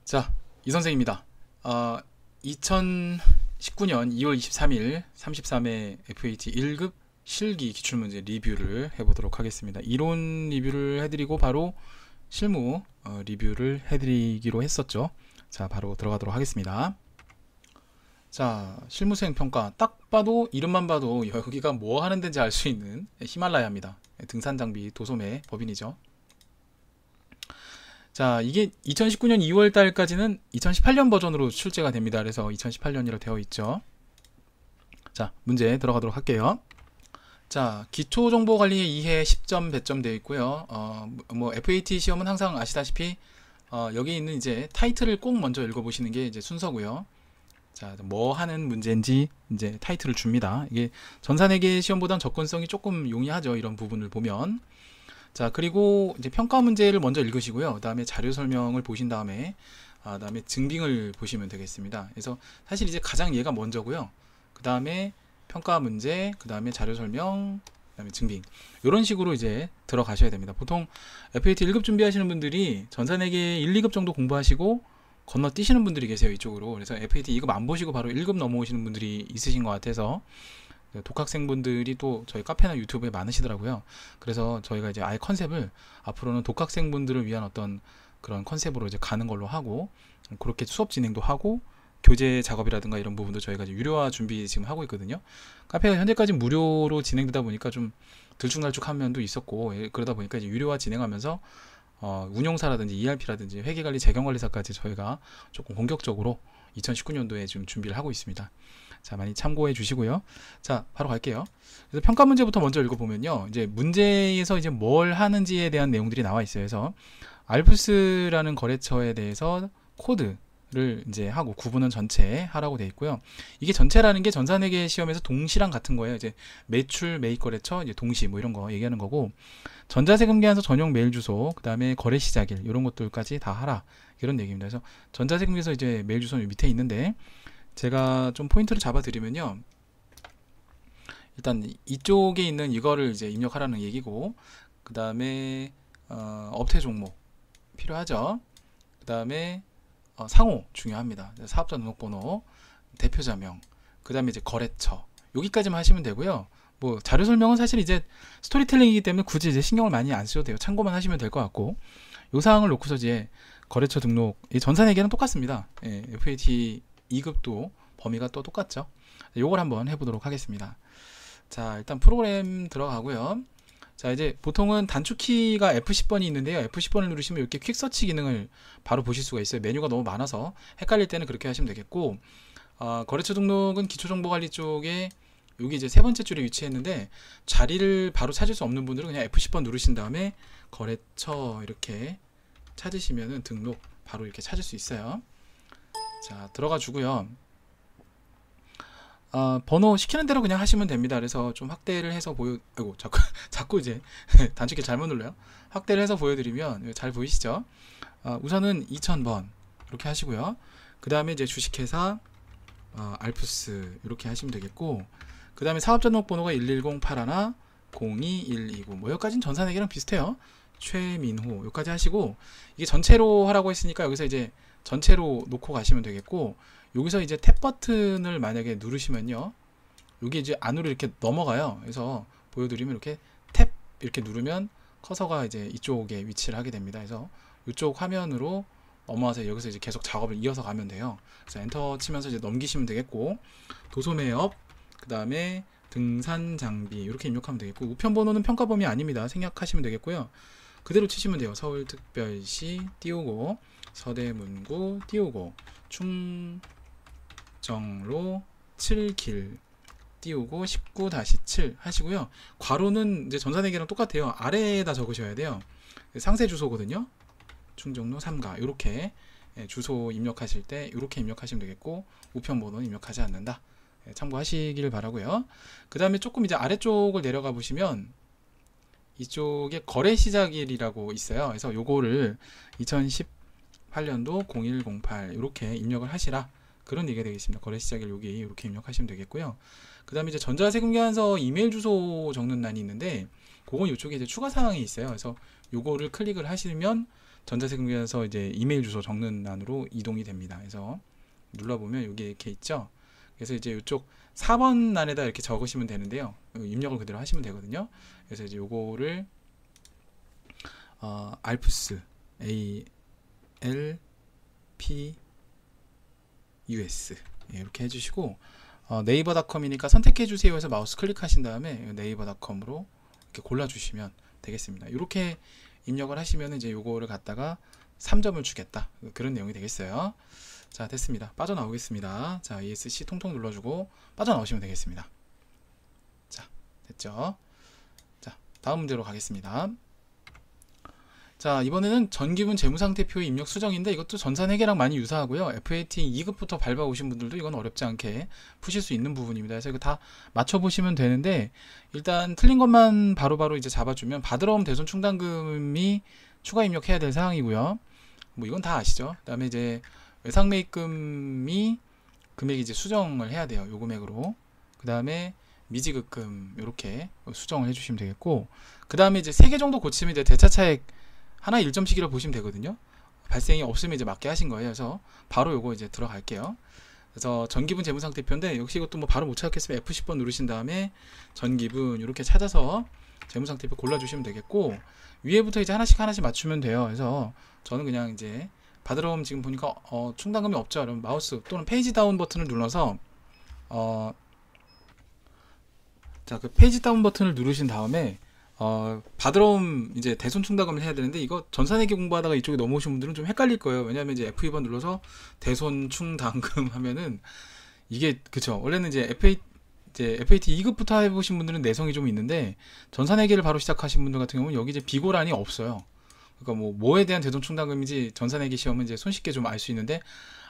자, 이 선생입니다. 2019년 2월 23일 33회 FAT 1급 실기 기출문제 리뷰를 해보도록 하겠습니다. 이론 리뷰를 해드리고 바로 실무 리뷰를 해드리기로 했었죠. 자, 바로 들어가도록 하겠습니다. 자, 실무수행 평가. 딱 봐도 이름만 봐도 여기가 뭐 하는 데인지 알 수 있는 히말라야입니다. 등산 장비 도소매 법인이죠. 자, 이게 2019년 2월 달까지는 2018년 버전으로 출제가 됩니다. 그래서 2018년이라 되어 있죠. 자, 문제 들어가도록 할게요. 자, 기초정보관리의 2회 10점 배점 되어 있고요. FAT 시험은 항상 아시다시피 여기 있는 이제 타이틀을 꼭 먼저 읽어보시는 게 이제 순서고요. 자, 뭐 하는 문제인지 이제 타이틀을 줍니다. 이게 전산회계 시험보단 접근성이 조금 용이하죠. 이런 부분을 보면. 자, 그리고 이제 평가 문제를 먼저 읽으시고요. 그 다음에 자료 설명을 보신 다음에 다음에 증빙을 보시면 되겠습니다. 그래서 사실 이제 가장 얘가 먼저고요. 그 다음에 평가 문제, 그 다음에 자료 설명, 그 다음에 증빙, 이런 식으로 이제 들어가셔야 됩니다. 보통 FAT 1급 준비하시는 분들이 전산회계 1, 2급 정도 공부하시고 건너뛰시는 분들이 계세요, 이쪽으로. 그래서 FAT 2급 안 보시고 바로 1급 넘어오시는 분들이 있으신 것 같아서 독학생분들이 또 저희 카페나 유튜브에 많으시더라고요. 그래서 저희가 이제 아예 컨셉을 앞으로는 독학생분들을 위한 어떤 그런 컨셉으로 이제 가는 걸로 하고, 그렇게 수업 진행도 하고 교재 작업이라든가 이런 부분도 저희가 이제 유료화 준비 지금 하고 있거든요. 카페가 현재까지 무료로 진행되다 보니까 좀 들쭉날쭉한 면도 있었고, 그러다 보니까 이제 유료화 진행하면서 운용사라든지 ERP라든지 회계관리, 재경관리사까지 저희가 조금 본격적으로 2019년도에 지금 준비를 하고 있습니다. 자, 많이 참고해 주시고요. 자, 바로 갈게요. 그래서 평가 문제부터 먼저 읽어보면요. 이제 문제에서 이제 뭘 하는지에 대한 내용들이 나와 있어요. 그래서 알프스라는 거래처에 대해서 코드를 이제 하고 구분은 전체 하라고 되어 있고요. 이게 전체라는 게 전산회계 시험에서 동시랑 같은 거예요. 이제 매출, 매입 거래처, 이제 동시 뭐 이런 거 얘기하는 거고, 전자세금계산서 전용 메일 주소, 그 다음에 거래 시작일 이런 것들까지 다 하라, 이런 얘기입니다. 그래서 전자세금계서 이제 메일 주소는 밑에 있는데, 제가 좀 포인트를 잡아 드리면요, 일단 이쪽에 있는 이거를 이제 입력하라는 얘기고, 그 다음에 업태 종목 필요하죠. 그 다음에 상호 중요합니다. 사업자 등록번호, 대표자명, 그 다음에 이제 거래처, 여기까지만 하시면 되고요. 뭐 자료 설명은 사실 이제 스토리텔링이기 때문에 굳이 이제 신경을 많이 안 쓰셔도 돼요. 참고만 하시면 될 것 같고, 요 사항을 놓고서 이제 거래처 등록, 이 전산회계는 똑같습니다. FAT 2급도 범위가 또 똑같죠. 요걸 한번 해보도록 하겠습니다. 자, 일단 프로그램 들어가고요. 자, 이제 보통은 단축키가 F10번이 있는데요. F10번을 누르시면 이렇게 퀵서치 기능을 바로 보실 수가 있어요. 메뉴가 너무 많아서 헷갈릴 때는 그렇게 하시면 되겠고, 거래처 등록은 기초정보관리 쪽에 여기 이제 세 번째 줄에 위치했는데, 자리를 바로 찾을 수 없는 분들은 그냥 F10번 누르신 다음에 거래처 이렇게 찾으시면은 등록 바로 이렇게 찾을 수 있어요. 자, 들어가 주고요. 번호 시키는 대로 그냥 하시면 됩니다. 그래서 좀 확대를 해서 아이고, 자꾸 이제 단축키 잘못 눌러요. 확대를 해서 보여드리면 잘 보이시죠? 우선은 2000번 이렇게 하시고요. 그 다음에 이제 주식회사 알프스 이렇게 하시면 되겠고, 그 다음에 사업자 등록번호가 11081 02129, 뭐 여기까지는 전산회계랑 비슷해요. 최민호 여기까지 하시고, 이게 전체로 하라고 했으니까 여기서 이제 전체로 놓고 가시면 되겠고, 여기서 이제 탭 버튼을 만약에 누르시면요, 여기 이제 안으로 이렇게 넘어가요. 그래서 보여드리면 이렇게 탭 이렇게 누르면 커서가 이제 이쪽에 위치를 하게 됩니다. 그래서 이쪽 화면으로 넘어와서 여기서 이제 계속 작업을 이어서 가면 돼요. 그래서 엔터 치면서 이제 넘기시면 되겠고, 도소매업, 그 다음에 등산 장비 이렇게 입력하면 되겠고, 우편 번호는 평가 범위 아닙니다. 생략하시면 되겠고요. 그대로 치시면 돼요. 서울특별시 띄우고, 서대문구 띄우고, 충정로 7길 띄우고 19-7 하시고요. 괄호는 이제 전산회계랑 똑같아요. 아래에다 적으셔야 돼요. 상세 주소거든요. 충정로 3가 이렇게 주소 입력하실 때 이렇게 입력하시면 되겠고, 우편 번호는 입력하지 않는다. 참고하시길 바라고요. 그 다음에 조금 이제 아래쪽을 내려가 보시면 이쪽에 거래 시작일이라고 있어요. 그래서 요거를 2018년도 0108 이렇게 입력을 하시라, 그런 얘기가 되겠습니다. 거래 시작일 여기 이렇게 입력하시면 되겠고요. 그 다음에 이제 전자세금계산서 이메일 주소 적는欄이 있는데, 그건 이쪽에 이제 추가 사항이 있어요. 그래서 요거를 클릭을 하시면 전자세금에서 이제 이메일 주소 적는欄으로 이동이 됩니다. 그래서 눌러보면 여기 이렇게 있죠. 그래서 이제 이쪽 4번 란에다 이렇게 적으시면 되는데요. 입력을 그대로 하시면 되거든요. 그래서 이제 요거를 알프스 ALPUS 이렇게 해주시고 네이버닷컴이니까 선택해주세요 해서 마우스 클릭하신 다음에 네이버닷컴으로 이렇게 골라주시면 되겠습니다. 이렇게 입력을 하시면 이제 요거를 갖다가 3점을 주겠다, 그런 내용이 되겠어요. 자, 됐습니다. 빠져나오겠습니다. 자, ESC 통통 눌러주고 빠져나오시면 되겠습니다. 자, 됐죠? 자, 다음 문제로 가겠습니다. 자, 이번에는 전기분 재무상태표 입력 수정인데 이것도 전산회계랑 많이 유사하고요. FAT 2급부터 밟아오신 분들도 이건 어렵지 않게 푸실 수 있는 부분입니다. 그래서 이거 다 맞춰보시면 되는데, 일단 틀린 것만 바로바로 이제 잡아주면 바드러움 대손 충당금이 추가 입력해야 될 사항이고요. 뭐 이건 다 아시죠? 그 다음에 이제 외상매입금이 금액이 이제 수정을 해야 돼요. 요 금액으로. 그 다음에 미지급금 이렇게 수정을 해주시면 되겠고, 그 다음에 이제 3개 정도 고치면 이제 대차차액 하나 1점씩이라고 보시면 되거든요. 발생이 없으면 이제 맞게 하신 거예요. 그래서 바로 요거 이제 들어갈게요. 그래서 전기분 재무상태표인데 역시 이것도 뭐 바로 못 찾겠으면 F10번 누르신 다음에 전기분 이렇게 찾아서 재무상태표 골라주시면 되겠고, 위에부터 이제 하나씩 맞추면 돼요. 그래서 저는 그냥 이제 바드러움 지금 보니까 충당금이 없죠. 그럼 마우스 또는 페이지 다운 버튼을 눌러서 자, 그 페이지 다운 버튼을 누르신 다음에 바드러움 이제 대손 충당금을 해야 되는데, 이거 전산회계 공부하다가 이쪽에 넘어오신 분들은 좀 헷갈릴 거예요. 왜냐하면 이제 F2번 눌러서 대손 충당금 하면은 이게 그쵸. 원래는 이제 FAT 2급부터 해보신 분들은 내성이 좀 있는데, 전산회계를 바로 시작하신 분들 같은 경우는 여기 이제 비고란이 없어요. 그러니까 뭐에 대한 대손 충당금인지 전산회계 시험은 이제 손쉽게 좀 알 수 있는데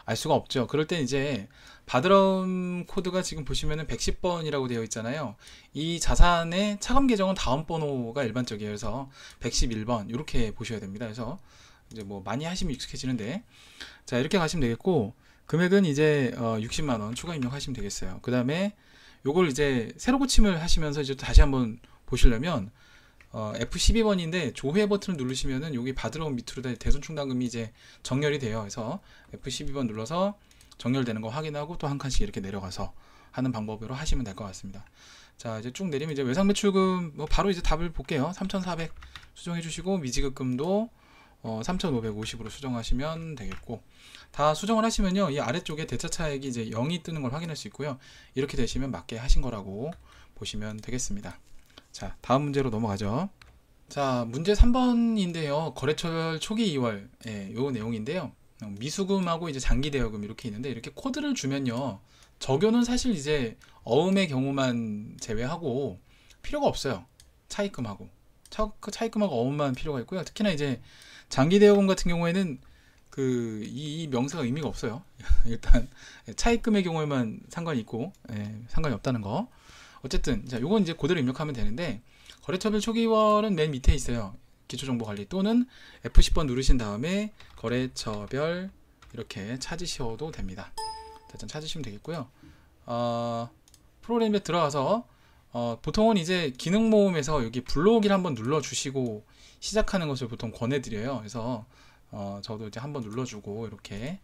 알 수가 없죠. 그럴 땐 이제 바드러움 코드가 지금 보시면은 110번이라고 되어 있잖아요. 이 자산의 차감 계정은 다음 번호가 일반적이에요. 그래서 111번 이렇게 보셔야 됩니다. 그래서 이제 뭐 많이 하시면 익숙해지는데, 자, 이렇게 가시면 되겠고, 금액은 이제 60만원 추가 입력하시면 되겠어요. 그 다음에 요걸 이제 새로 고침을 하시면서 이제 다시 한번 보시려면 F12번인데 조회 버튼을 누르시면은 여기 바드러움 밑으로 대손 충당금이 이제 정렬이 돼요. 그래서 F12번 눌러서 정렬되는 거 확인하고 또 한 칸씩 이렇게 내려가서 하는 방법으로 하시면 될 것 같습니다. 자, 이제 쭉 내리면 이제 외상매출금 뭐 바로 이제 답을 볼게요. 3,400 수정해 주시고, 미지급금도 3,550으로 수정하시면 되겠고, 다 수정을 하시면요, 이 아래쪽에 대차차액이 이제 0이 뜨는 걸 확인할 수 있고요. 이렇게 되시면 맞게 하신 거라고 보시면 되겠습니다. 자, 다음 문제로 넘어가죠. 자, 문제 3번인데요. 거래처별 초기 2월 요 내용인데요. 미수금하고 이제 장기대여금 이렇게 있는데, 이렇게 코드를 주면요, 적용은 사실 이제 어음의 경우만 제외하고 필요가 없어요. 차입금하고 어음만 필요가 있고요. 특히나 이제 장기대여금 같은 경우에는 이 명사가 의미가 없어요. 일단 차입금의 경우에만 상관이 있고 상관이 없다는 거. 어쨌든 자, 요건 이제 그대로 입력하면 되는데, 거래처별 초기월은 맨 밑에 있어요. 기초정보관리 또는 F10번 누르신 다음에 거래처별 이렇게 찾으셔도 됩니다. 일단 찾으시면 되겠고요. 프로그램에 들어가서 보통은 이제 기능 모음에서 여기 불러오기를 한번 눌러주시고 시작하는 것을 보통 권해드려요. 그래서 저도 이제 한번 눌러주고 이렇게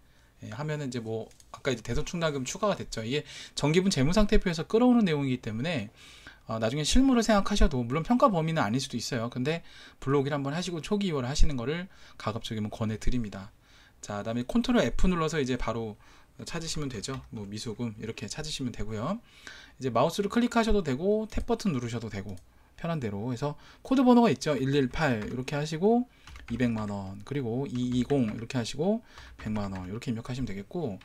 하면은 이제 뭐 아까 이제 대손 충당금 추가가 됐죠. 이게 전기분 재무상태표에서 끌어오는 내용이기 때문에 나중에 실무를 생각하셔도, 물론 평가 범위는 아닐 수도 있어요. 근데 블로그를 한번 하시고 초기 이월을 하시는 거를 가급적이면 권해드립니다. 자, 그다음에 컨트롤 F 눌러서 이제 바로 찾으시면 되죠. 뭐 미수금 이렇게 찾으시면 되고요. 이제 마우스를 클릭하셔도 되고 탭 버튼 누르셔도 되고 편한 대로 해서 코드 번호가 있죠. 118 이렇게 하시고 200만원, 그리고 220 이렇게 하시고 100만원 이렇게 입력하시면 되겠고,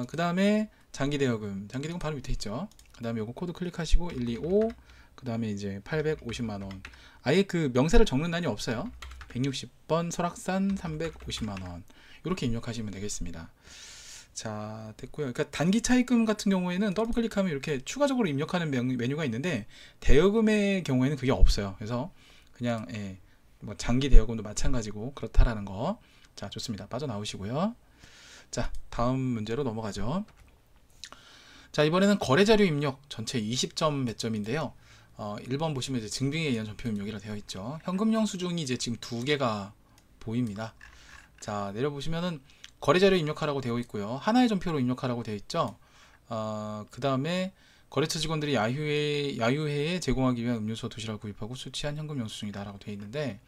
그 다음에 장기대여금 바로 밑에 있죠. 그 다음에 요거 코드 클릭하시고 125, 그 다음에 이제 850만원, 아예 그 명세를 적는 난이 없어요. 160번 설악산 350만원 이렇게 입력하시면 되겠습니다. 자, 됐고요. 그러니까 단기 차입금 같은 경우에는 더블 클릭하면 이렇게 추가적으로 입력하는 메뉴가 있는데, 대여금의 경우에는 그게 없어요. 그래서 그냥 뭐 장기 대여금도 마찬가지고 그렇다라는 거. 자, 좋습니다. 빠져나오시고요. 자, 다음 문제로 넘어가죠. 자, 이번에는 거래자료 입력 전체 20점 배점인데요. 1번 보시면 이제 증빙에 의한 전표 입력이라 되어 있죠. 현금영 수중이 이제 지금 2개가 보입니다. 자, 내려보시면은 거래자료 입력하라고 되어 있고요. 하나의 전표로 입력하라고 되어 있죠. 그 다음에 거래처 직원들이 야유회에 제공하기 위한 음료수 도시락을 구입하고 수취한 현금 영수증이다 라고 되어 있는데,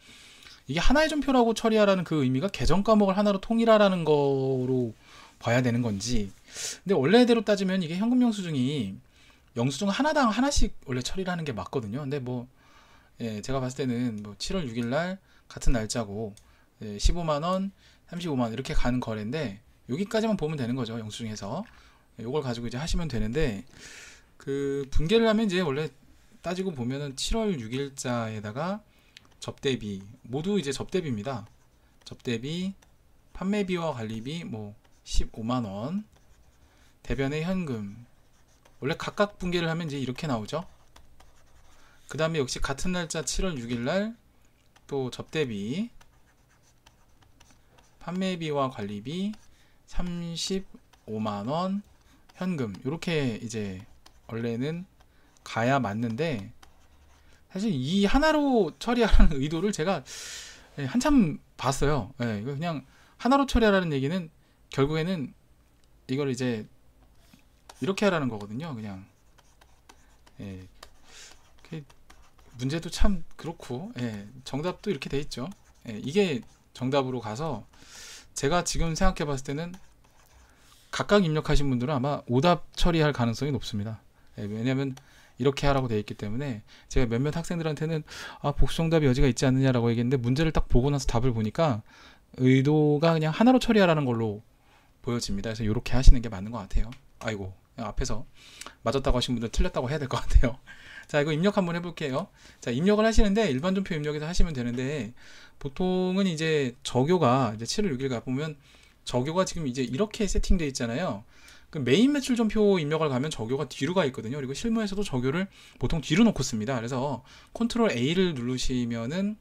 이게 하나의 전표라고 처리하라는 그 의미가 계정 과목을 하나로 통일하라는 거로 봐야 되는 건지, 근데 원래대로 따지면 이게 현금 영수증이 영수증 하나당 하나씩 원래 처리를 하는 게 맞거든요. 근데 뭐 제가 봤을 때는 뭐 7월 6일 날 같은 날짜고 15만원 35만원 이렇게 가는 거래인데, 여기까지만 보면 되는 거죠. 영수증에서 요걸 가지고 이제 하시면 되는데, 그 분계를 하면 이제 원래 따지고 보면은 7월 6일자에다가 접대비, 모두 이제 접대비입니다. 접대비, 판매비와 관리비 뭐 15만원, 대변의 현금, 원래 각각 분계를 하면 이제 이렇게 나오죠. 그 다음에 역시 같은 날짜 7월 6일날 또 접대비, 판매비와 관리비 35만원, 현금, 이렇게 이제 원래는 가야 맞는데, 사실 이 하나로 처리하라는 의도를 제가 한참 봤어요. 이거 그냥 하나로 처리하라는 얘기는 결국에는 이걸 이제 이렇게 하라는 거거든요. 그냥 문제도 참 그렇고, 정답도 이렇게 돼 있죠. 이게 정답으로 가서, 제가 지금 생각해 봤을 때는 각각 입력하신 분들은 아마 오답 처리할 가능성이 높습니다. 왜냐면 이렇게 하라고 되어 있기 때문에. 제가 몇몇 학생들한테는 복수 정답이 여지가 있지 않느냐라고 얘기했는데, 문제를 딱 보고 나서 답을 보니까 의도가 그냥 하나로 처리하라는 걸로 보여집니다. 그래서 이렇게 하시는 게 맞는 것 같아요. 아이고, 앞에서 맞았다고 하신 분들 틀렸다고 해야 될 것 같아요. 자, 이거 입력 한번 해볼게요. 자, 입력을 하시는데 일반 전표 입력에서 하시면 되는데, 보통은 이제 저교가 이제 7월 6일 가보면 저교가 지금 이제 이렇게 세팅되어 있잖아요. 그 메인 매출 전표 입력을 가면 저교가 뒤로 가 있거든요. 그리고 실무에서도 저교를 보통 뒤로 놓고 씁니다. 그래서 컨트롤 A를 누르시면은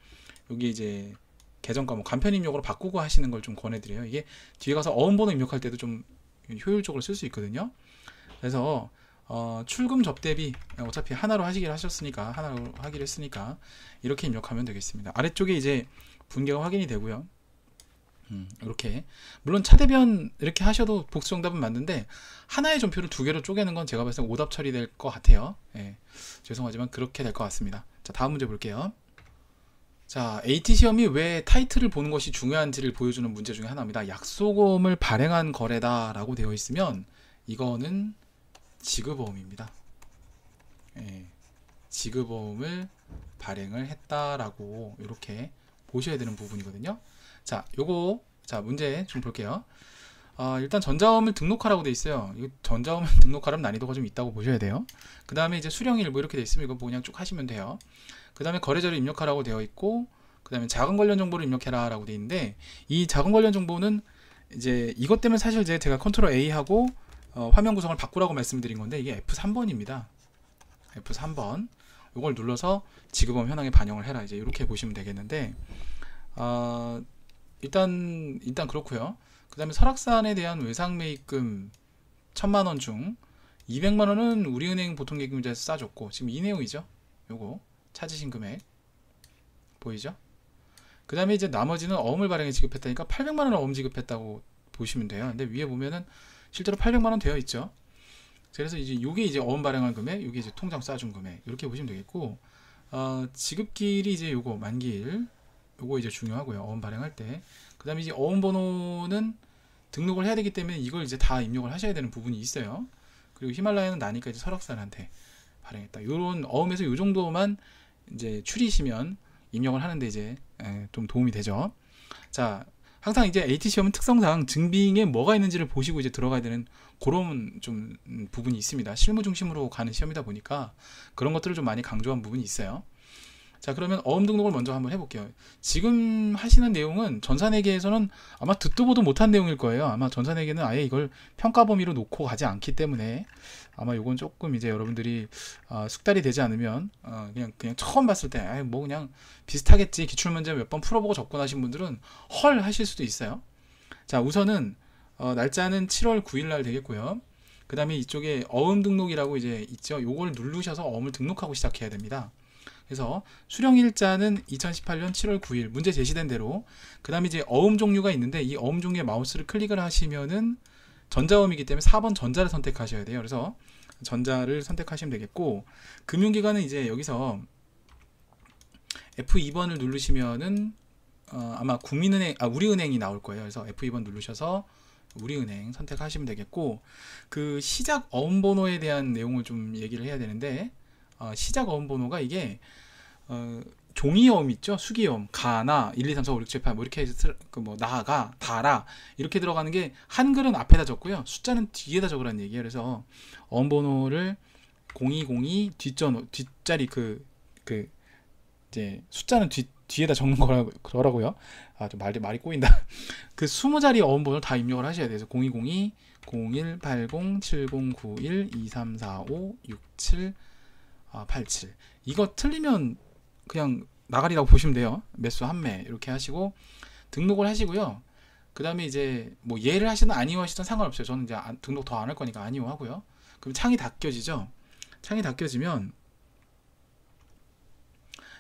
여기 이제 계정 과목 간편 입력으로 바꾸고 하시는 걸 좀 권해드려요. 이게 뒤에 가서 어음번호 입력할 때도 좀 효율적으로 쓸 수 있거든요. 그래서 출금 접대비 어차피 하나로 하시기로 하셨으니까, 하나로 하기로 했으니까 이렇게 입력하면 되겠습니다. 아래쪽에 이제 분계가 확인이 되고요. 이렇게, 물론 차대변 이렇게 하셔도 복수 정답은 맞는데, 하나의 전표를 두 개로 쪼개는 건 제가 봤을 때 오답 처리될 것 같아요. 죄송하지만 그렇게 될 것 같습니다. 자, 다음 문제 볼게요. 자, AT 시험이 왜 타이틀을 보는 것이 중요한지를 보여주는 문제 중에 하나입니다. 약속음을 발행한 거래다 라고 되어 있으면 이거는 지급어음입니다. 지급어음을 발행을 했다라고 이렇게 보셔야 되는 부분이거든요. 자, 요거, 자, 문제 좀 볼게요. 일단 전자음을 등록하라고 돼 있어요. 이 전자음을 등록하려면 난이도가 좀 있다고 보셔야 돼요. 그 다음에 이제 수령일 뭐 이렇게 돼 있으면 이거 그냥 쭉 하시면 돼요. 그 다음에 거래자를 입력하라고 되어 있고, 그 다음에 자금 관련 정보를 입력해라 라고 돼 있는데, 이 자금 관련 정보는 이제 이것 때문에 사실 이제 제가 컨트롤 A 하고 화면 구성을 바꾸라고 말씀드린 건데, 이게 F3번입니다. F3번. 이걸 눌러서 지급어음 현황에 반영을 해라, 이제 이렇게 보시면 되겠는데, 일단 그렇고요. 그 다음에 설악산에 대한 외상매입금 1000만원 중 200만원은 우리은행 보통계획금자에서 싸줬고, 지금 이 내용이죠. 요거 찾으신 금액 보이죠? 그 다음에 이제 나머지는 어음을 발행해 지급했다니까 800만원을 어음 지급했다고 보시면 돼요. 근데 위에 보면은 실제로 800만원 되어 있죠. 그래서 이제 요게 이제 어음 발행한 금액, 요게 이제 통장 싸준 금액, 이렇게 보시면 되겠고, 지급길이 이제 요거 만기일, 요거 이제 중요하고요. 어음 발행할 때. 그 다음에 이제 어음 번호는 등록을 해야 되기 때문에 이걸 이제 다 입력을 하셔야 되는 부분이 있어요. 그리고 히말라야는 나니까 이제 설악산한테 발행했다. 요런 어음에서 요 정도만 이제 추리시면 입력을 하는데 이제 좀 도움이 되죠. 자, 항상 이제 AT 시험은 특성상 증빙에 뭐가 있는지를 보시고 이제 들어가야 되는 그런 좀 부분이 있습니다. 실무 중심으로 가는 시험이다 보니까 그런 것들을 좀 많이 강조한 부분이 있어요. 자, 그러면 어음 등록을 먼저 한번 해볼게요. 지금 하시는 내용은 전산회계에서는 아마 듣도 보도 못한 내용일 거예요. 아마 전산회계는 아예 이걸 평가 범위로 놓고 가지 않기 때문에 아마 이건 조금 이제 여러분들이 숙달이 되지 않으면 그냥 처음 봤을 때 뭐 그냥 비슷하겠지, 기출문제 몇 번 풀어보고 접근하신 분들은 헐 하실 수도 있어요. 자, 우선은 날짜는 7월 9일 날 되겠고요. 그 다음에 이쪽에 어음 등록이라고 이제 있죠. 요걸 누르셔서 어음을 등록하고 시작해야 됩니다. 그래서 수령일자는 2018년 7월 9일 문제 제시된 대로. 그 다음에 이제 어음 종류가 있는데 이 어음 종류에 마우스를 클릭을 하시면은 전자어음이기 때문에 4번 전자를 선택하셔야 돼요. 그래서 전자를 선택하시면 되겠고, 금융기관은 이제 여기서 F2번을 누르시면은 아마 국민은행, 우리은행이 나올 거예요. 그래서 F2번 누르셔서 우리은행 선택하시면 되겠고, 그 시작 어음 번호에 대한 내용을 좀 얘기를 해야 되는데, 시작 어음 번호가 이게 종이어음 있죠? 수기어음, 가나 1, 2, 3, 4, 5, 6, 7, 8 뭐 이렇게 해서 뭐 나가, 다라 이렇게 들어가는 게 한글은 앞에다 적고요, 숫자는 뒤에다 적으라는 얘기예요. 그래서 어음 번호를 0202 뒷자리 이제 숫자는 뒤에다 적는 거라고요. 좀 말이 꼬인다. 그 20자리 어음 번호를 다 입력을 하셔야 돼요. 그래서 0202 0180 7091 2345 67 87. 이거 틀리면 그냥 나가리라고 보시면 돼요. 매수 한매 이렇게 하시고 등록을 하시고요. 그 다음에 이제 뭐 예를 하시든 아니오 하시든 상관없어요. 저는 이제 등록 더 안 할 거니까 아니오 하고요. 그럼 창이 닫혀지죠. 창이 닫혀지면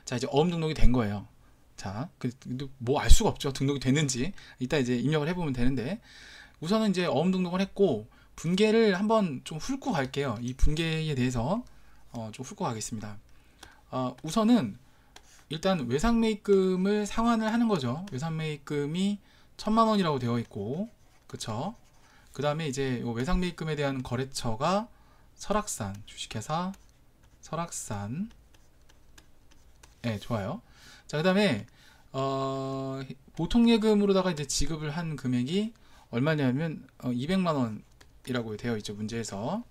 자, 이제 어음 등록이 된 거예요. 자, 뭐 알 수가 없죠. 등록이 됐는지. 이따 이제 입력을 해보면 되는데, 우선은 이제 어음 등록을 했고 분계를 한번 좀 훑고 갈게요. 이 분계에 대해서 좀 훑고 가겠습니다. 우선은 일단 외상매입금을 상환을 하는 거죠. 외상매입금이 1000만 원이라고 되어 있고, 그쵸? 그 다음에 이제 외상매입금에 대한 거래처가 설악산 주식회사 설악산. 네, 좋아요. 자, 그 다음에 보통예금으로다가 이제 지급을 한 금액이 얼마냐면 200만 원이라고 되어 있죠, 문제에서.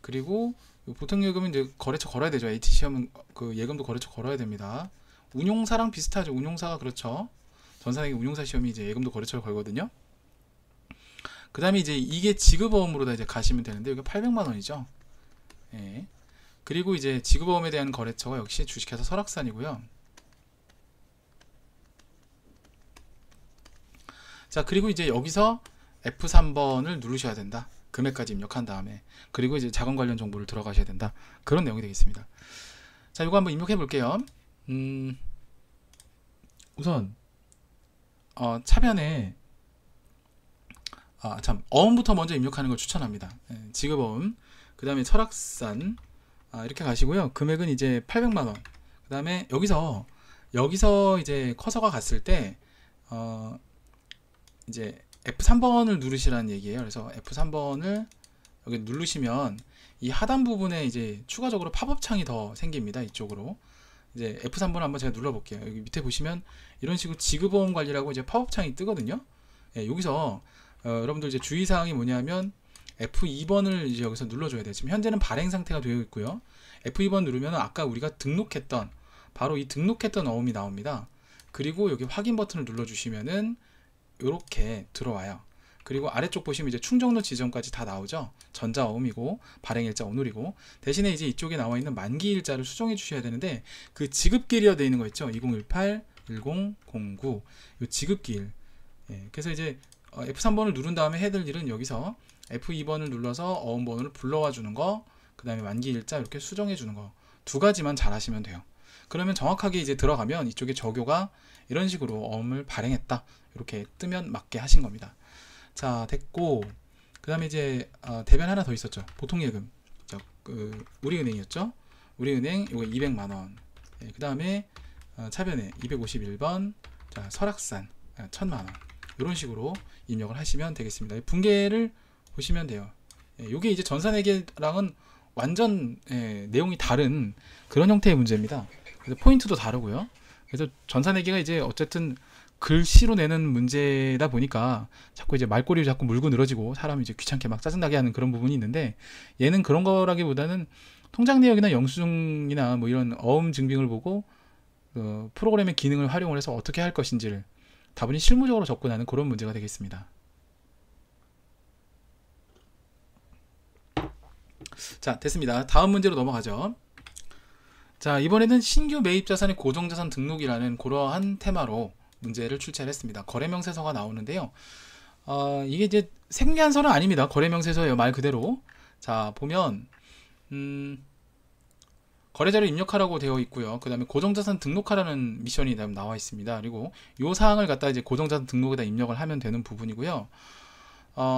그리고 보통예금은 이제 거래처 걸어야 되죠. HCM은 그 예금도 거래처 걸어야 됩니다. 운용사랑 비슷하죠. 운용사가 그렇죠. 전산회계 운용사 시험이 이제 예금도 거래처를 걸거든요. 그 다음에 이제 이게 지급어음으로다 이제 가시면 되는데, 여기 800만 원이죠. 예. 그리고 이제 지급어음에 대한 거래처가 역시 주식회사 설악산이고요. 자, 그리고 이제 여기서 F3번을 누르셔야 된다. 금액까지 입력한 다음에. 그리고 이제 자금 관련 정보를 들어가셔야 된다. 그런 내용이 되겠습니다. 자, 이거 한번 입력해 볼게요. 우선 차변에 어음부터 먼저 입력하는 걸 추천합니다. 지급어음, 그 다음에 설악산, 이렇게 가시고요. 금액은 이제 800만 원. 그 다음에 여기서 이제 커서가 갔을 때 이제 F3번을 누르시라는 얘기예요. 그래서 F3번을 여기 누르시면 이 하단 부분에 이제 추가적으로 팝업 창이 더 생깁니다. 이쪽으로. 이제 F3번 한번 제가 눌러볼게요. 여기 밑에 보시면 이런 식으로 지급보험 관리라고 이제 팝업 창이 뜨거든요. 예, 여기서 여러분들 이제 주의사항이 뭐냐면 F2번을 이제 여기서 눌러줘야 돼요. 지금 현재는 발행 상태가 되어 있고요. F2번 누르면 아까 우리가 등록했던 바로 이 등록했던 어음이 나옵니다. 그리고 여기 확인 버튼을 눌러주시면은 이렇게 들어와요. 그리고 아래쪽 보시면 이제 충정로 지점까지 다 나오죠. 전자어음이고 발행일자 오늘이고, 대신에 이제 이쪽에 나와 있는 만기일자를 수정해 주셔야 되는데, 그 지급기일이라 되어 있는 거 있죠. 2018 1009 이 지급기일. 예, 그래서 이제 F3번을 누른 다음에 해야 될 일은 여기서 F2번을 눌러서 어음번호를 불러와 주는 거, 그 다음에 만기일자 이렇게 수정해 주는 거, 두 가지만 잘 하시면 돼요. 그러면 정확하게 이제 들어가면 이쪽에 저교가 이런 식으로 어음을 발행했다 이렇게 뜨면 맞게 하신 겁니다. 자, 됐고, 그 다음에 이제 대변 하나 더 있었죠. 보통예금, 우리은행이었죠. 우리은행 이거 200만원. 예, 그 다음에 차변에 251번, 자, 설악산 1000만원. 이런 식으로 입력을 하시면 되겠습니다. 분계를 보시면 돼요. 예, 이게 이제 전산회계랑은 완전 내용이 다른 그런 형태의 문제입니다. 그래서 포인트도 다르고요. 그래서 전산회계가 이제 어쨌든 글씨로 내는 문제다 보니까 자꾸 이제 말꼬리를 자꾸 물고 늘어지고 사람이 이제 귀찮게 막 짜증나게 하는 그런 부분이 있는데, 얘는 그런 거라기보다는 통장 내역이나 영수증이나 뭐 이런 어음 증빙을 보고 프로그램의 기능을 활용을 해서 어떻게 할 것인지를 다분히 실무적으로 접근하는 그런 문제가 되겠습니다. 자, 됐습니다. 다음 문제로 넘어가죠. 자, 이번에는 신규 매입 자산의 고정자산 등록이라는 그러한 테마로 문제를 출제를 했습니다. 거래명세서가 나오는데요. 이게 이제 생략한서는 아닙니다. 거래명세서예요, 말 그대로. 자, 보면 거래자를 입력하라고 되어 있고요. 그 다음에 고정자산 등록하라는 미션이 나와 있습니다. 그리고 이 사항을 갖다 이제 고정자산 등록에다 입력을 하면 되는 부분이고요.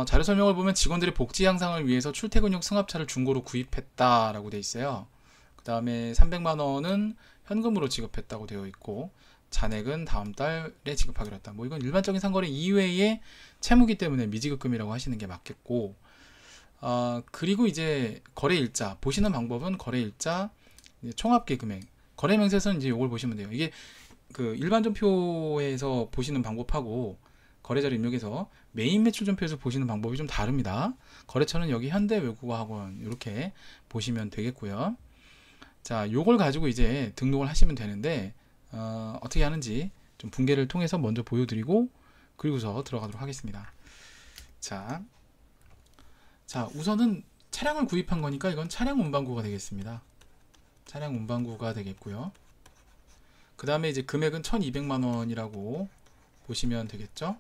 자료 설명을 보면 직원들의 복지 향상을 위해서 출퇴근용 승합차를 중고로 구입했다라고 되어 있어요. 그 다음에 300만원은 현금으로 지급했다고 되어 있고, 잔액은 다음 달에 지급하기로 했다. 뭐 이건 일반적인 상거래 이외의 채무기 때문에 미지급금이라고 하시는 게 맞겠고, 그리고 이제 거래일자 보시는 방법은 거래일자, 총합계 금액, 거래명세서는 이제 이걸 보시면 돼요. 이게 그 일반전표에서 보시는 방법하고 거래자료 입력해서 메인 매출전표에서 보시는 방법이 좀 다릅니다. 거래처는 여기 현대외국어학원 이렇게 보시면 되겠고요. 자, 요걸 가지고 이제 등록을 하시면 되는데 어떻게 하는지 좀 분개를 통해서 먼저 보여드리고 그리고서 들어가도록 하겠습니다. 자, 우선은 차량을 구입한 거니까 이건 차량 운반구가 되겠습니다. 차량 운반구가 되겠고요. 그 다음에 이제 금액은 1200만원이라고 보시면 되겠죠.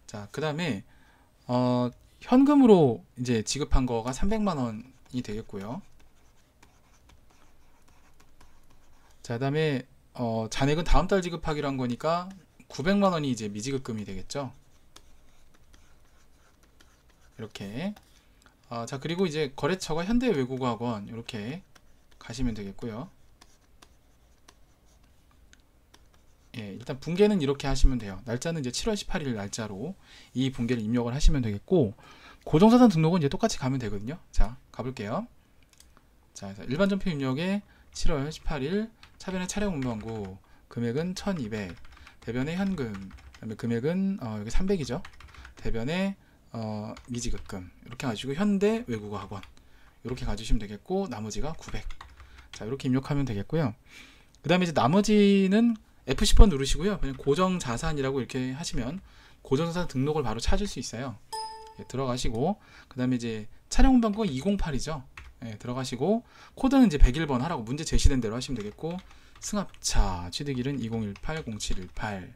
자, 그 다음에 현금으로 이제 지급한 거가 300만원이 되겠고요. 자, 그 다음에 잔액은 다음 달 지급하기로 한 거니까 900만원이 이제 미지급금이 되겠죠. 이렇게. 자, 그리고 이제 거래처가 현대외국어학원 이렇게 가시면 되겠고요. 예, 일단 분계는 이렇게 하시면 돼요. 날짜는 이제 7월 18일 날짜로 이 분계를 입력을 하시면 되겠고, 고정자산 등록은 이제 똑같이 가면 되거든요. 자, 가볼게요. 자, 일반전표 입력에 7월 18일 차변의 차량 운반구, 금액은 1200, 대변의 현금, 그다음에 금액은 여기 300이죠. 대변의 미지급금 이렇게 가지고 현대 외국어학원 이렇게 가주시면 되겠고, 나머지가 900. 자, 이렇게 입력하면 되겠고요. 그 다음에 이제 나머지는 F10번 누르시고요. 그냥 고정자산이라고 이렇게 하시면 고정자산 등록을 바로 찾을 수 있어요. 예, 들어가시고, 그 다음에 이제 차량 운반구가 208이죠. 예, 들어가시고, 코드는 이제 101번 하라고 문제 제시된 대로 하시면 되겠고, 승합차 취득일은 2018-0718.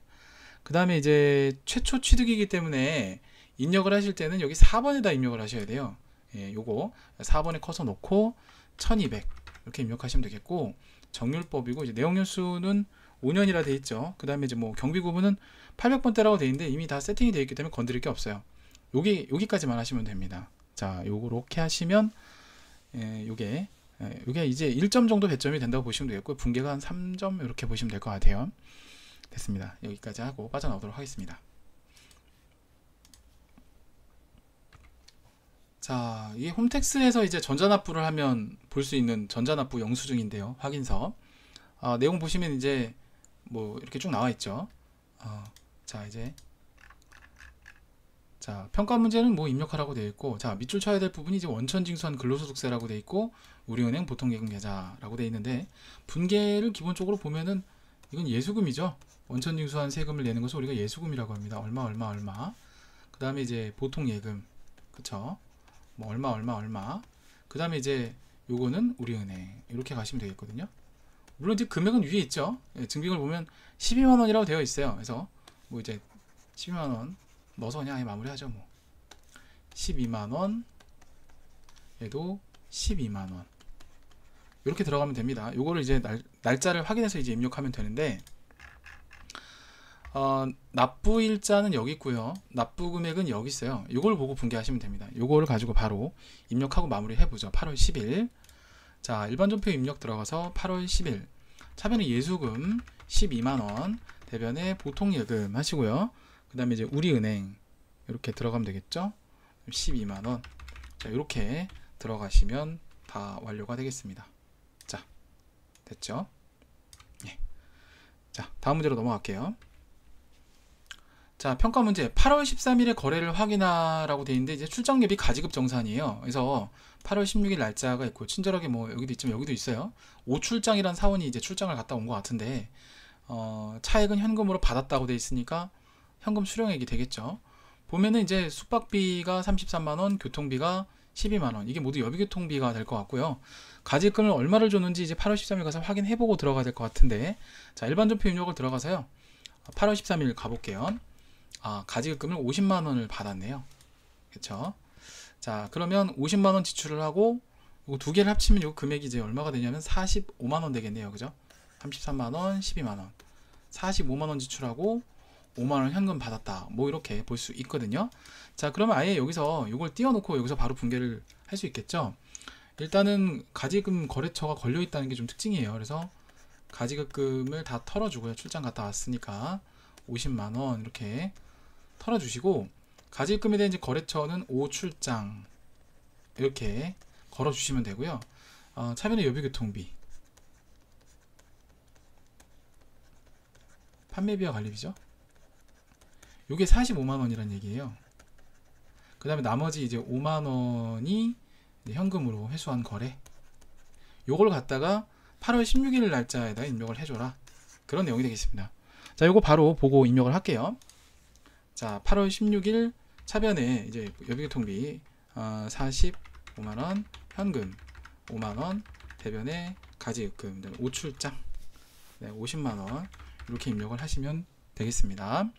그 다음에 이제 최초 취득이기 때문에 입력을 하실 때는 여기 4번에다 입력을 하셔야 돼요. 예, 요거 4번에 커서 놓고 1200 이렇게 입력하시면 되겠고, 정률법이고 이제 내용연수는 5년이라 돼 있죠. 그 다음에 이제 뭐 경비 구분은 800번대라고 돼 있는데 이미 다 세팅이 되어 있기 때문에 건드릴 게 없어요. 여기까지만 하시면 됩니다. 자, 요렇게 하시면 요게 이제 1점 정도 배점이 된다고 보시면 되겠고, 분계가 한 3점 이렇게 보시면 될 것 같아요. 됐습니다. 여기까지 하고 빠져나오도록 하겠습니다. 자, 이 홈택스에서 이제 전자납부를 하면 볼 수 있는 전자납부 영수증인데요. 확인서. 내용 보시면 이제 뭐 이렇게 쭉 나와 있죠. 자, 이제 평가 문제는 뭐 입력하라고 되어 있고, 자, 밑줄 쳐야 될 부분이 이제 원천징수한 근로소득세라고 되어 있고, 우리은행 보통예금계좌라고 되어 있는데, 분계를 기본적으로 보면은 이건 예수금이죠. 원천징수한 세금을 내는 것을 우리가 예수금이라고 합니다. 얼마. 그 다음에 이제 보통예금, 그쵸? 뭐 얼마. 그 다음에 이제 요거는 우리은행 이렇게 가시면 되겠거든요. 물론 이제 금액은 위에 있죠. 예, 증빙을 보면 12만원이라고 되어 있어요. 그래서 뭐 이제 12만원 넣어서 그냥 아예 마무리하죠. 뭐 12만원, 얘도 12만원 이렇게 들어가면 됩니다. 요거를 이제 날짜를 확인해서 이제 입력하면 되는데, 납부일자는 여기 있고요. 납부 금액은 여기 있어요. 요걸 보고 분계하시면 됩니다. 요거를 가지고 바로 입력하고 마무리 해보죠. 8월 10일. 자, 일반전표 입력 들어가서 8월 10일 차변의 예수금 12만원, 대변의 보통예금 하시고요. 그 다음에 이제 우리은행 이렇게 들어가면 되겠죠. 12만원. 자, 이렇게 들어가시면 다 완료가 되겠습니다. 자, 됐죠? 예. 자, 다음 문제로 넘어갈게요. 자, 평가 문제. 8월 13일에 거래를 확인하라고 되어 있는데, 이제 출장 예비 가지급 정산이에요. 그래서 8월 16일 날짜가 있고, 친절하게 뭐 여기도 있지만 여기도 있어요. 5출장이란 사원이 이제 출장을 갔다 온 것 같은데, 차액은 현금으로 받았다고 되어 있으니까 현금 수령액이 되겠죠. 보면은 이제 숙박비가 33만원, 교통비가 12만원, 이게 모두 여비교통비가 될 것 같고요. 가지급금을 얼마를 줬는지 이제 8월 13일 가서 확인해보고 들어가야 될 것 같은데, 자, 일반전표 입력을 들어가서요. 8월 13일 가볼게요. 가지급금을 50만원을 받았네요. 그쵸? 자, 그러면 50만원 지출을 하고 이거 두 개를 합치면 요 금액이 이제 얼마가 되냐면 45만원 되겠네요. 그죠? 33만원, 12만원. 45만원 지출하고 5만원 현금 받았다. 뭐 이렇게 볼 수 있거든요. 자, 그러면 아예 여기서 이걸 띄워놓고 여기서 바로 분개를 할 수 있겠죠. 일단은 가지금 거래처가 걸려 있다는 게 좀 특징이에요. 그래서 가지급금을 다 털어주고요. 출장 갔다 왔으니까 50만원 이렇게 털어주시고, 가지급금에 대한 이제 거래처는 5출장 이렇게 걸어주시면 되고요. 차변의 여비교통비, 판매비와 관리비죠. 요게 45만원이란 얘기예요. 그 다음에 나머지 이제 5만원이 현금으로 회수한 거래, 요걸 갖다가 8월 16일 날짜에다 입력을 해줘라, 그런 내용이 되겠습니다. 자, 요거 바로 보고 입력을 할게요. 자, 8월 16일 차변에 이제 여비교통비 45만원, 현금 5만원, 대변에 가지급금, 5출장 50만원 이렇게 입력을 하시면 되겠습니다.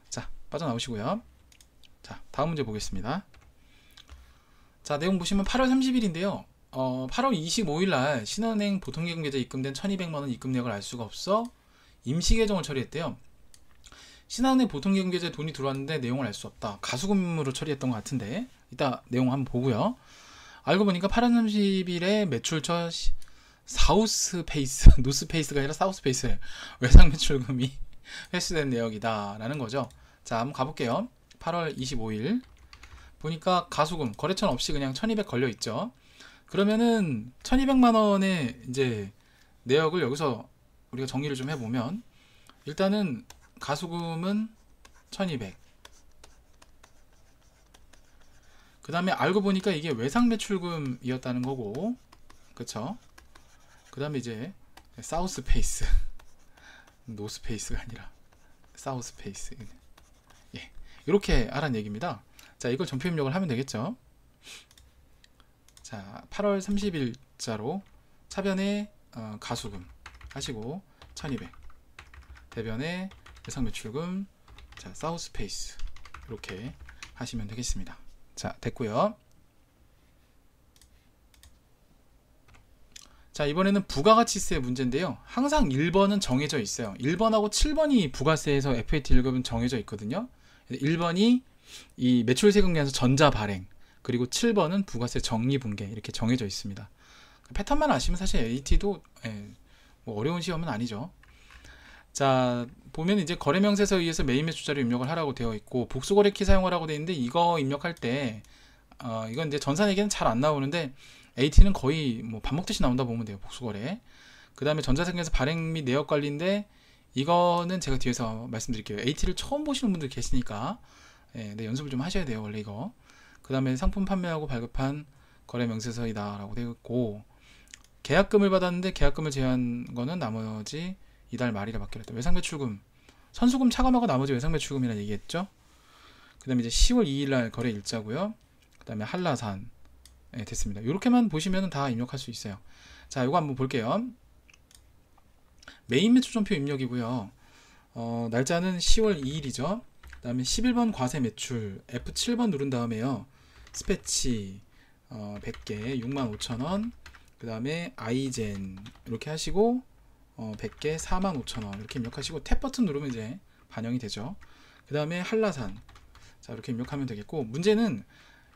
자, 빠져나오시고요. 자, 다음 문제 보겠습니다. 자, 내용 보시면 8월 30일인데요. 8월 25일날 신한은행 보통예금계좌 입금된 1200만원 입금내역을 알 수가 없어 임시계정을 처리했대요. 신한은행 보통예금계좌에 돈이 들어왔는데 내용을 알 수 없다. 가수금으로 처리했던 것 같은데 이따 내용 한번 보고요. 알고 보니까 8월 30일에 매출처 사우스페이스, 노스페이스가 아니라 사우스페이스 외상 매출금이 회수된 내역이다 라는 거죠. 자, 한번 가볼게요. 8월 25일 보니까 가수금 거래처는 없이 그냥 1200 걸려 있죠. 그러면은 1200만원의 이제 내역을 여기서 우리가 정리를 좀 해보면, 일단은 가수금은 1200, 그 다음에 알고 보니까 이게 외상 매출금이었다는 거고, 그쵸? 그 다음에 이제 사우스페이스 노스페이스가 아니라 사우스페이스, 예, 이렇게 하란 얘기입니다. 자, 이걸 전표 입력을 하면 되겠죠. 자, 8월 30일자로 차변에 가수금 하시고 1200, 대변에 외상 매출금, 자, 사우스페이스 이렇게 하시면 되겠습니다. 자, 됐고요. 자, 이번에는 부가가치세 문제인데요. 항상 1번은 정해져 있어요. 1번하고 7번이 부가세에서 FAT 1급은 정해져 있거든요. 1번이 이 매출세금계에서 전자 발행, 그리고 7번은 부가세 정리분계 이렇게 정해져 있습니다. 패턴만 아시면 사실 AT도 뭐 어려운 시험은 아니죠. 자, 보면 이제 거래명세서에 의해서 매입 매출자료 입력을 하라고 되어 있고, 복수거래키 사용하라고 되어 있는데, 이거 입력할 때 이건 이제 전산에게는 잘 안 나오는데 AT는 거의 뭐 밥 먹듯이 나온다 보면 돼요. 복수거래. 그 다음에 전자세금에서 발행 및 내역 관리인데, 이거는 제가 뒤에서 말씀드릴게요. AT를 처음 보시는 분들 계시니까 네, 연습을 좀 하셔야 돼요. 원래 이거. 그 다음에 상품 판매하고 발급한 거래명세서이다 라고 되어 있고, 계약금을 받았는데 계약금을 제한 거는 나머지 이달 말이라 받기로 했다. 외상매출금, 선수금 차감하고 나머지 외상매출금이라는 얘기했죠. 그 다음에 이제 10월 2일날 거래 일자고요. 그 다음에 한라산, 됐습니다. 이렇게만 보시면 다 입력할 수 있어요. 자, 이거 한번 볼게요. 메인 매출전표 입력이고요. 날짜는 10월 2일이죠. 그 다음에 11번 과세 매출 F7번 누른 다음에요. 스패치 100개 65,000원, 그 다음에 아이젠 이렇게 하시고 100개 45,000원 이렇게 입력하시고 탭 버튼 누르면 이제 반영이 되죠. 그 다음에 한라산, 자, 이렇게 입력하면 되겠고, 문제는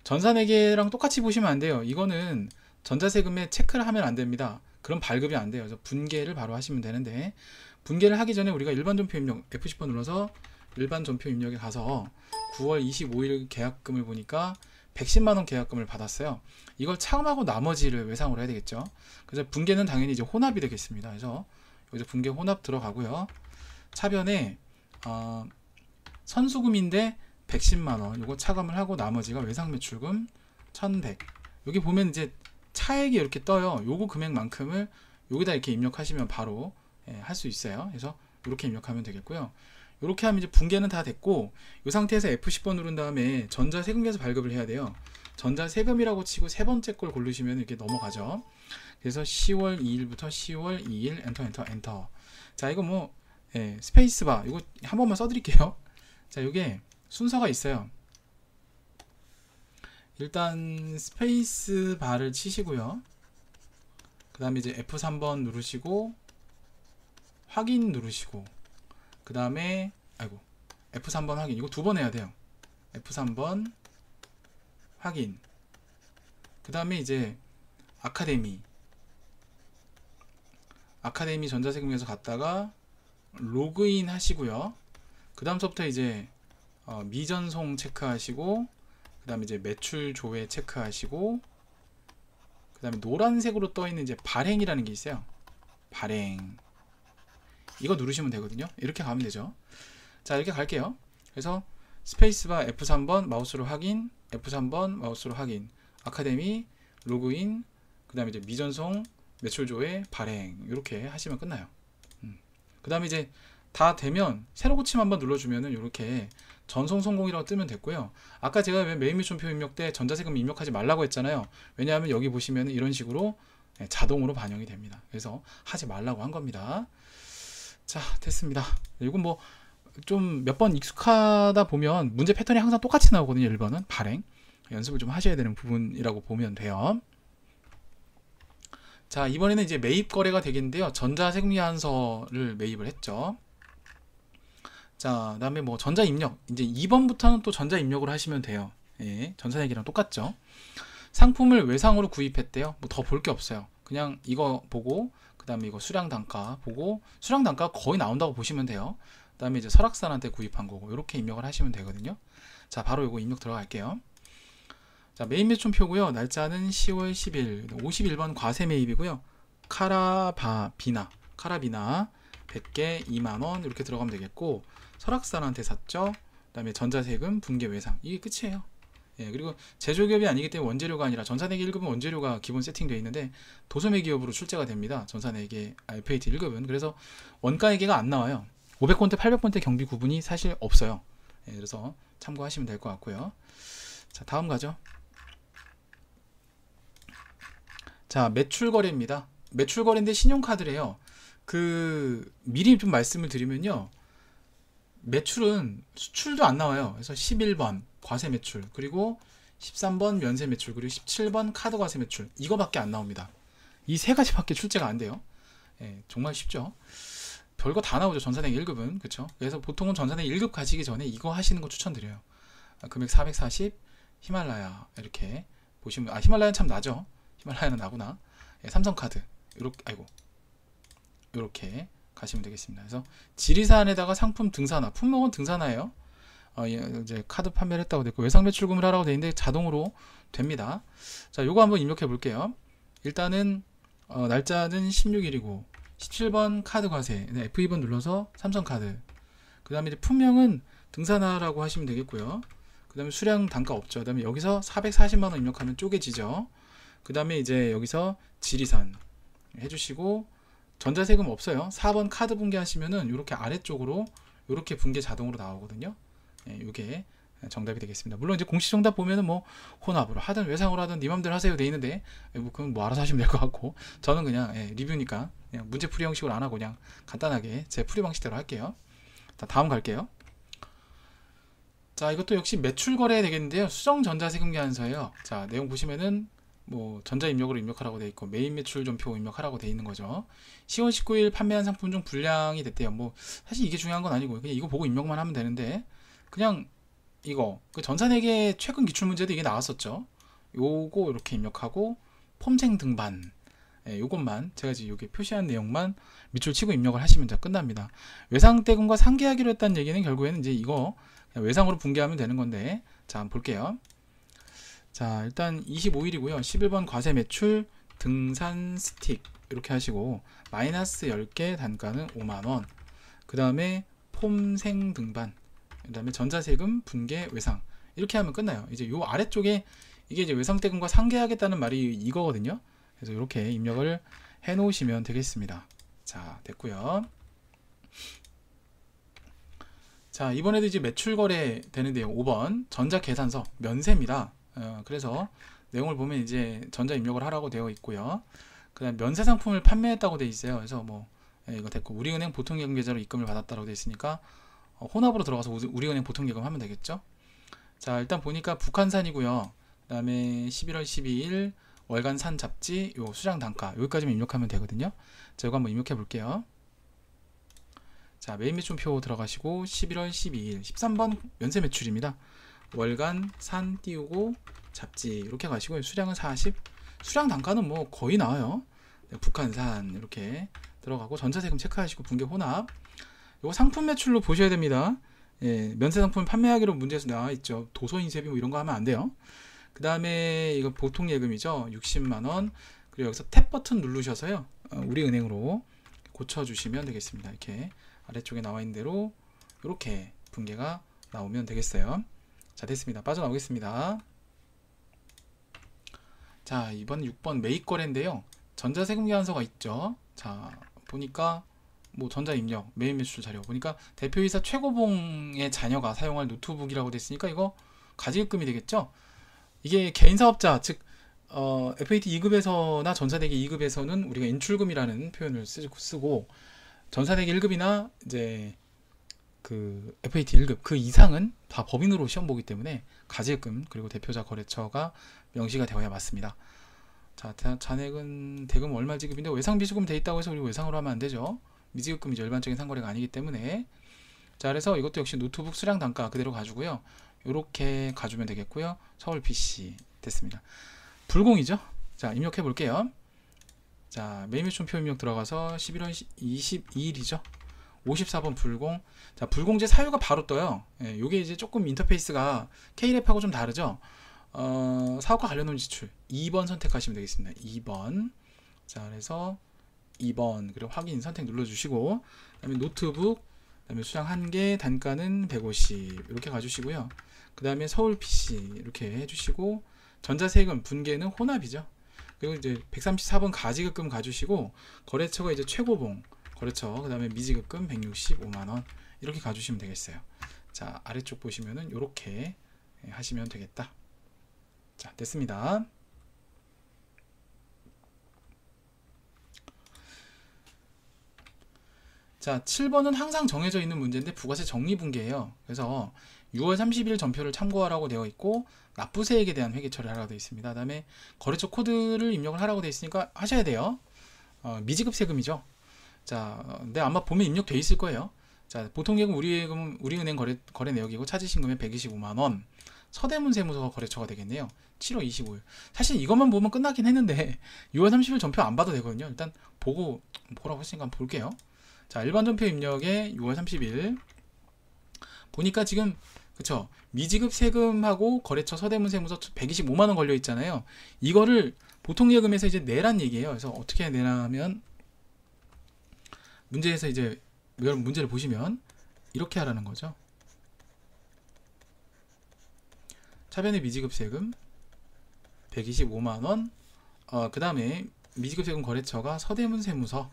전산회계랑 똑같이 보시면 안 돼요. 이거는 전자세금에 체크를 하면 안 됩니다. 그럼 발급이 안 돼요. 그래서 분계를 바로 하시면 되는데, 분계를 하기 전에 우리가 일반 전표 입력 F10번 눌러서 일반 전표 입력에 가서 9월 25일 계약금을 보니까 110만원 계약금을 받았어요. 이걸 차감하고 나머지를 외상으로 해야 되겠죠. 그래서 분계는 당연히 이제 혼합이 되겠습니다. 그래서 여기서 분계 혼합 들어가고요. 차변에 선수금인데 110만원 요거 차감을 하고 나머지가 외상매출금 1100, 여기 보면 이제 차액이 이렇게 떠요. 요거 금액만큼을 여기다 이렇게 입력하시면 바로 할 수 있어요. 그래서 이렇게 입력하면 되겠고요. 이렇게 하면 이제 분계는 다 됐고, 이 상태에서 F10번 누른 다음에 전자세금계에서 발급을 해야 돼요. 전자세금이라고 치고 세 번째 걸 고르시면 이렇게 넘어가죠. 그래서 10월 2일부터 10월 2일 엔터. 자, 이거 뭐 스페이스바 이거 한 번만 써드릴게요. 자, 이게 순서가 있어요. 일단 스페이스바를 치시고요. 그 다음에 이제 F3번 누르시고 확인 누르시고, 그 다음에 F3번 확인, 이거 2번 해야 돼요. F3번 확인, 그 다음에 이제 아카데미 전자세금에서 갔다가 로그인 하시고요. 그 다음서부터 이제 미전송 체크하시고, 그 다음에 이제 매출 조회 체크하시고, 그 다음에 노란색으로 떠있는 이제 발행이라는 게 있어요. 발행, 이거 누르시면 되거든요. 이렇게 가면 되죠. 자, 이렇게 갈게요. 그래서 스페이스바 F3번 마우스로 확인, F3번 마우스로 확인, 아카데미, 로그인, 그 다음에 이제 미전송, 매출 조회, 발행, 이렇게 하시면 끝나요. 그 다음에 이제 다 되면 새로 고침 한번 눌러주면은 이렇게 전송 성공이라고 뜨면 됐고요. 아까 제가 왜 메인 매출표 입력 때 전자세금 입력하지 말라고 했잖아요. 왜냐하면 여기 보시면 이런 식으로 자동으로 반영이 됩니다. 그래서 하지 말라고 한 겁니다. 자, 됐습니다. 이건 뭐 좀 몇 번 익숙하다 보면 문제 패턴이 항상 똑같이 나오거든요. 1번은 발행, 연습을 좀 하셔야 되는 부분이라고 보면 돼요. 자, 이번에는 이제 매입 거래가 되겠는데요. 전자세금계산서를 매입을 했죠. 자, 그 다음에 뭐 전자입력, 이제 2번부터는 또 전자입력으로 하시면 돼요. 예, 전산액이랑 똑같죠. 상품을 외상으로 구입했대요. 뭐 더 볼 게 없어요. 그냥 이거 보고, 그 다음에 이거 수량 단가 보고, 수량 단가 거의 나온다고 보시면 돼요. 그 다음에 이제 설악산한테 구입한 거고, 이렇게 입력을 하시면 되거든요. 자, 바로 이거 입력 들어갈게요. 자, 메인 매출표고요. 날짜는 10월 10일, 51번 과세 매입이고요. 카라비나 100개 2만원 이렇게 들어가면 되겠고, 설악산한테 샀죠. 그 다음에 전자세금 분계 외상, 이게 끝이에요. 예, 그리고 제조기업이 아니기 때문에 원재료가 아니라 전산회계 1급은 원재료가 기본 세팅되어 있는데 도소매 기업으로 출제가 됩니다. 전산회계 FAT 1급은. 그래서 원가회계가 안 나와요. 500건대 800건대 경비 구분이 사실 없어요. 예, 그래서 참고하시면 될 것 같고요. 자, 다음 가죠. 자, 매출거래입니다. 매출거래인데 신용카드래요. 미리 좀 말씀을 드리면요, 매출은 수출도 안 나와요. 그래서 11번 과세 매출, 그리고 13번 면세 매출, 그리고 17번 카드 과세 매출, 이거밖에 안 나옵니다. 이 세 가지밖에 출제가 안 돼요. 예, 정말 쉽죠. 별거 다 나오죠. 전산회계 1급은. 그쵸? 그래서 보통은 전산회계 1급 가시기 전에 이거 하시는 거 추천드려요. 금액 440, 히말라야 이렇게 보시면, 히말라야는 참 나죠. 히말라야는 나구나. 예, 삼성카드 이렇게 가시면 되겠습니다. 그래서 지리산에다가 상품 등산화, 품목은 등산화예요. 이제 카드 판매를 했다고 됐고, 외상 매출금을 하라고 되어 있는데 자동으로 됩니다. 자, 요거 한번 입력해 볼게요. 일단은 날짜는 16일이고 17번 카드 과세, F2번 눌러서 삼성카드, 그 다음에 이제 품명은 등산화라고 하시면 되겠고요. 그 다음에 수량 단가 없죠. 그 다음에 여기서 440만원 입력하면 쪼개지죠. 그 다음에 이제 여기서 지리산 해주시고, 전자세금 없어요. 4번 카드 분계 하시면은 이렇게 아래쪽으로 이렇게 분계 자동으로 나오거든요. 이게 정답이 되겠습니다. 물론 이제 공식 정답 보면은 뭐 혼합으로 하든 외상으로 하든 네 맘대로 하세요 돼 있는데, 그건 뭐 알아서 하시면 될 것 같고, 저는 그냥 리뷰니까 그냥 문제 풀이 형식으로 안 하고 그냥 간단하게 제 풀이 방식대로 할게요. 자, 다음 갈게요. 자, 이것도 역시 매출 거래 되겠는데요. 수정 전자세금 계산서예요. 자, 내용 보시면은 뭐 전자 입력으로 입력하라고 돼 있고, 메인 매출 전표 입력하라고 돼 있는 거죠. 10월 19일 판매한 상품 중 불량이 됐대요. 뭐 사실 이게 중요한 건 아니고요. 그냥 이거 보고 입력만 하면 되는데, 그냥 이거 전산회계 최근 기출 문제도 이게 나왔었죠. 요거 이렇게 입력하고, 폼생 등반, 요것만 제가 지금 여기 표시한 내용만 밑줄 치고 입력을 하시면 다 끝납니다. 외상대금과 상계하기로 했다는 얘기는 결국에는 이제 이거 외상으로 분계하면 되는 건데, 자, 한번 볼게요. 자, 일단 25일이고요. 11번 과세 매출 등산 스틱 이렇게 하시고, 마이너스 10개 단가는 5만원, 그 다음에 폼생 등반, 그 다음에 전자세금 분계 외상, 이렇게 하면 끝나요. 이제 요 아래쪽에 이게 이제 외상대금과 상계하겠다는 말이 이거거든요. 그래서 이렇게 입력을 해 놓으시면 되겠습니다. 자, 됐고요. 자, 이번에도 이제 매출 거래 되는데요. 5번 전자계산서 면세입니다. 그래서 내용을 보면 이제 전자 입력을 하라고 되어 있고요. 그 다음 면세 상품을 판매했다고 되어 있어요. 그래서 뭐 이거 됐고, 우리은행 보통예금 계좌로 입금을 받았다고 되어 있으니까 혼합으로 들어가서 우리은행 보통예금 하면 되겠죠. 자, 일단 보니까 북한산이고요. 그 다음에 11월 12일 월간 산 잡지 요 수량 단가 여기까지만 입력하면 되거든요. 자, 이거 한번 입력해 볼게요. 자, 메인 매출표 들어가시고 11월 12일 13번 연쇄 매출입니다. 월간 산 띄우고 잡지 이렇게 가시고 수량은 40, 수량 단가는 뭐 거의 나와요. 네, 북한산 이렇게 들어가고 전자세금 체크하시고 분계 혼합. 이거 상품 매출로 보셔야 됩니다. 예, 면세 상품 판매하기로 문제에서 나와 있죠. 도소인쇄비 뭐 이런 거 하면 안 돼요. 그 다음에 이거 보통 예금이죠. 60만원. 그리고 여기서 탭 버튼 누르셔서요. 우리은행으로 고쳐주시면 되겠습니다. 이렇게 아래쪽에 나와 있는 대로 이렇게 분계가 나오면 되겠어요. 자, 됐습니다. 빠져나오겠습니다. 자, 이번 6번 매입 거래인데요. 전자세금 계산서가 있죠. 자, 보니까 뭐 전자입력 매입 매출 자료 보니까 대표이사 최고봉의 자녀가 사용할 노트북이라고 됐으니까 이거 가지급금이 되겠죠. 이게 개인사업자 즉 FAT 2급에서나 전사대기 2급에서는 우리가 인출금이라는 표현을 쓰고 전사대기 1급이나 이제 그 FAT 1급 그 이상은 다 법인으로 시험 보기 때문에 가지금 그리고 대표자 거래처가 명시가 되어야 맞습니다. 자, 잔액은 대금 월말 지급인데 외상 비수금 돼 있다고 해서 우리 외상으로 하면 안 되죠. 미지급금이죠. 일반적인 상거래가 아니기 때문에. 자, 그래서 이것도 역시 노트북 수량 단가 그대로 가지고요. 요렇게 가주면 되겠고요. 서울 PC 됐습니다. 불공이죠. 자, 입력해 볼게요. 자, 메인 매출표 입력 들어가서 11월 22일이죠. 54번 불공. 자, 불공제 사유가 바로 떠요. 예, 요게 이제 조금 인터페이스가 K랩하고 좀 다르죠. 사업과 관련된 지출 2번 선택하시면 되겠습니다. 2번. 자, 그래서 2번 그리고 확인 선택 눌러주시고 그 다음에 노트북 그 다음에 수량 1개 단가는 150 이렇게 가주시고요. 그 다음에 서울 PC 이렇게 해주시고 전자세금 분계는 혼합이죠. 그리고 이제 134번 가지급금 가주시고 거래처가 이제 최고봉 거래처 그 다음에 미지급금 165만원 이렇게 가주시면 되겠어요. 자, 아래쪽 보시면은 이렇게 하시면 되겠다. 자, 됐습니다. 자, 7번은 항상 정해져 있는 문제인데 부가세 정리분계예요. 그래서 6월 30일 전표를 참고하라고 되어 있고 납부세액에 대한 회계 처리하라고 되어 있습니다. 그 다음에 거래처 코드를 입력을 하라고 되어 있으니까 하셔야 돼요. 미지급 세금이죠. 자, 근데 아마 보면 입력되어 있을 거예요. 자, 보통 예금 우리은행 거래 내역이고 차지신 금액 125만원 서대문 세무서 거래처가 되겠네요. 7월 25일. 사실 이것만 보면 끝나긴 했는데 6월 30일 전표 안 봐도 되거든요. 일단 보라고 했으니까 한번 볼게요. 자, 일반 전표 입력에 6월 30일 보니까 지금 그쵸 미지급 세금하고 거래처 서대문 세무서 125만원 걸려 있잖아요. 이거를 보통 예금에서 이제 내란 얘기예요. 그래서 어떻게 내냐면 문제에서 이제 여러분 문제를 보시면 이렇게 하라는 거죠. 차변의 미지급 세금 125만원 그 다음에 미지급 세금 거래처가 서대문 세무서